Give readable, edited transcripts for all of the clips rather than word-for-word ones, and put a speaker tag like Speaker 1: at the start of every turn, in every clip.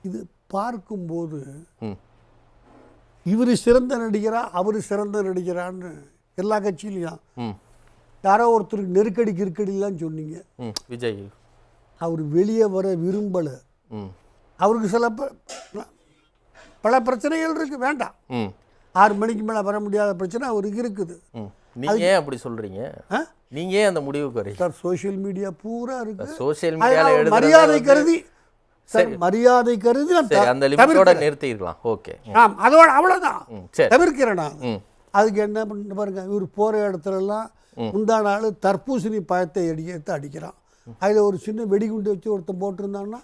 Speaker 1: இது பார்க்கும்போது இவர் சிறந்த நடிகரா அவர் சிறந்த நடிகரான்னு எல்லா கட்சியிலையும் யாரோ ஒருத்தருக்கு நெருக்கடி கிருக்கடிலாம் சொன்னீங்க.
Speaker 2: விஜய்
Speaker 1: அவர் வெளியே வர விரும்பலை. அவருக்கு சில பல பிரச்சனைகள் இருக்கு, வேண்டாம். 6 மணிக்கு மேலே வர முடியாத பிரச்சனை அவருக்கு இருக்குது.
Speaker 2: நீங்கள் ஏன் அப்படி சொல்கிறீங்க? நீங்கள் ஏன் அந்த முடிவுக்கு வரீங்க?
Speaker 1: சார் சோஷியல் மீடியா பூரா இருக்கு.
Speaker 2: சோஷியல் மீடியாவில்
Speaker 1: மரியாதை கருதி சார், மரியாதை கருதி
Speaker 2: அந்த லிமிட்டோட நிறுத்திடலாம். ஓகே,
Speaker 1: அதோட அவ்வளோதான், தவிர்க்கிறேன் நான். அதுக்கு என்ன பண்ண பாருங்க, இவர் போகிற இடத்துலலாம் முந்தா நாள் தர்பூசணி பழத்தை எடுத்து அடிக்கிறான். அதில் ஒரு சின்ன வெடிகுண்டு வச்சு ஒருத்தன் போட்டிருந்தான்னா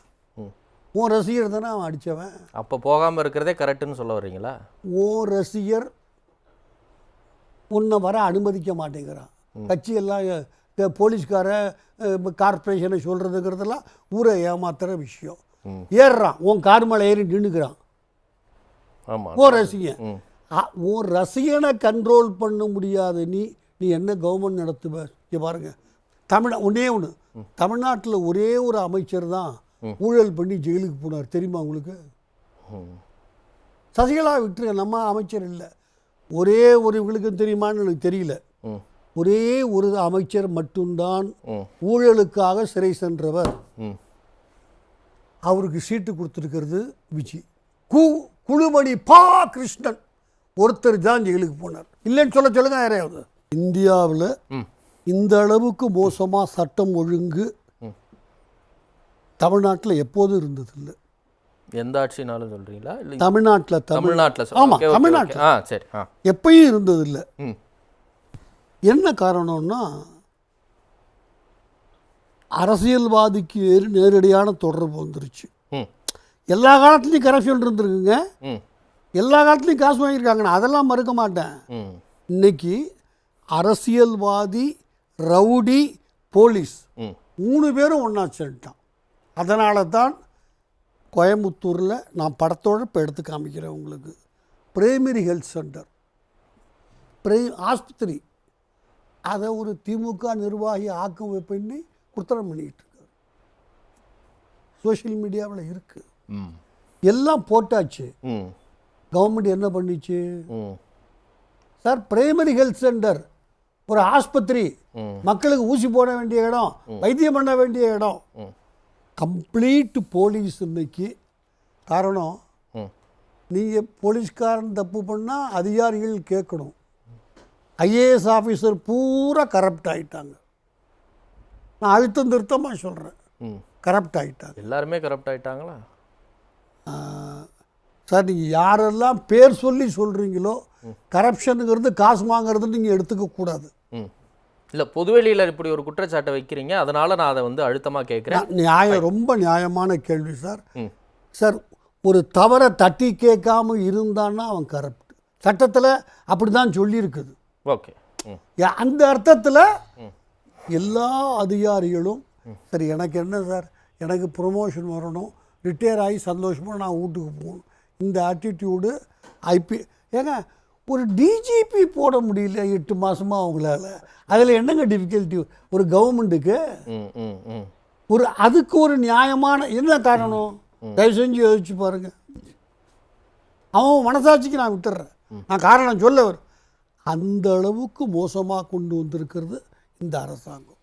Speaker 1: உன் ரசிகர் தானே அவன் அடித்தவன்.
Speaker 2: அப்போ போகாமல் இருக்கிறதே கரெக்டுன்னு சொல்ல வர்றீங்களா?
Speaker 1: உன் ரசிகர் உன்னை வர அனுமதிக்க மாட்டேங்கிறான். கட்சியெல்லாம் போலீஸ்கார கார்பரேஷனை சொல்கிறதுங்கிறதெல்லாம் ஊரை ஏமாத்துகிற விஷயம். ஏறுறான், உன் கார் மேலே ஏறி நின்றுக்கிறான். உன் ரசிகன், உன் ரசிகனை கண்ட்ரோல் பண்ண முடியாது. நீ என்ன கவர்மெண்ட் நடத்துவ? இங்கே பாருங்கள், ஒன்றே ஒன்று, தமிழ்நாட்டில் ஒரே ஒரு அமைச்சர் தான் ஊழல் பண்ணி ஜெயிலுக்கு போனார், தெரியுமா உங்களுக்கு? சசிகலா விட்டுருங்க, நம்ம அமைச்சர் இல்லை. ஒரே ஒரு இவங்களுக்கு தெரியுமான்னு எனக்கு தெரியல. ஒரே ஒரு அமைச்சர் மட்டும்தான் ஊழலுக்காக சிறை சென்றவர். அவருக்கு சீட்டு கொடுத்துருக்கிறது விஜய். குழுமணி பா கிருஷ்ணன் ஒருத்தர் தான் ஜெயிலுக்கு போனார். இல்லைன்னு சொல்லுங்க யாரையாவது. இந்தியாவில் இந்த அளவுக்கு மோசமாக சட்டம் ஒழுங்கு தமிழ்நாட்டில் எப்போதும் இருந்ததில்லை.
Speaker 2: எந்த ஆட்சினாலும் சொல்கிறீங்களா?
Speaker 1: தமிழ்நாட்டில் ஆமாம், தமிழ்நாட்டில்
Speaker 2: சரி,
Speaker 1: எப்பயும் இருந்ததில்லை. என்ன காரணம்னா, அரசியல்வாதிக்கு நேரடியான தொடர்பு வந்துருச்சு. எல்லா காலத்துலேயும் கரப்ஷன் இருந்துருக்குங்க, எல்லா காலத்துலேயும் காசு வாங்கியிருக்காங்க, நான் அதெல்லாம் மறுக்க மாட்டேன். இன்னைக்கு அரசியல்வாதி, ரவுடி, போலீஸ் 3 பேரும் ஒன்றா சேர்ந்துட்டான். அதனால தான் கோயம்புத்தூரில் நான் படத்தோடு இப்போ எடுத்து காமிக்கிறேன் உங்களுக்கு. பிரைமரி ஹெல்த் சென்டர், ஆஸ்பத்திரி, அதை ஒரு திமுக நிர்வாகி ஆக்கம் வைப்பண்ணி குத்தரம் பண்ணிக்கிட்டு இருக்காரு. சோஷியல் மீடியாவில் இருக்குது, எல்லாம் போட்டாச்சு. கவர்மெண்ட் என்ன பண்ணிச்சு சார்? பிரைமரி ஹெல்த் சென்டர், ஒரு ஆஸ்பத்திரி, மக்களுக்கு ஊசி போட வேண்டிய இடம், வைத்தியம் பண்ண வேண்டிய இடம், கம்ப்ளீட் போலீஸ் இன்னைக்கு. காரணம், நீங்கள் போலீஸ்காரன் தப்பு பண்ணால் அதிகாரிகள் கேட்கணும். ஐஏஎஸ் ஆஃபீஸர் பூரா கரப்ட் ஆகிட்டாங்க. நான் அழுத்தம் திருத்தமாக சொல்கிறேன், கரப்ட் ஆகிட்டாங்க.
Speaker 2: எல்லாருமே கரப்ட் ஆகிட்டாங்களா
Speaker 1: சார்? நீங்கள் யாரெல்லாம் பேர் சொல்லி சொல்கிறீங்களோ, கரப்ஷனுங்கிறது காசு வாங்கிறதுன்னு நீங்கள் எடுத்துக்கக்கூடாது.
Speaker 2: இல்லை, பொதுவெளியில் இப்படி ஒரு குற்றச்சாட்டை வைக்கிறீங்க, அதனால் நான் அதை அழுத்தமாக கேட்குறேன்.
Speaker 1: நியாயம், ரொம்ப நியாயமான கேள்வி சார். சார், ஒரு தவறை தட்டி கேட்காம இருந்தான்னா அவன் கரப்ட். சட்டத்தில் அப்படி தான் சொல்லியிருக்குது.
Speaker 2: ஓகே,
Speaker 1: அந்த அர்த்தத்தில் எல்லா அதிகாரிகளும் சரி, எனக்கு என்ன சார், எனக்கு ப்ரொமோஷன் வரணும், ரிட்டையர் ஆகி சந்தோஷமாக நான் வீட்டுக்கு போகணும், இந்த ஆட்டிடியூடு ஏங்க ஒரு டிஜிபி போட முடியல 8 மாதமாக அவங்களால. அதில் என்னங்க டிஃபிகல்ட்டி ஒரு கவர்மெண்ட்டுக்கு? அதுக்கு ஒரு நியாயமான என்ன காரணம்? தயவு செஞ்சு யோசிச்சு பாருங்கள். அவன் மனசாட்சிக்கு நான் விட்டுறேன், நான் காரணம் சொல்ல வரும். அந்த அளவுக்கு மோசமாக கொண்டு வந்திருக்கிறது இந்த அரசாங்கம்.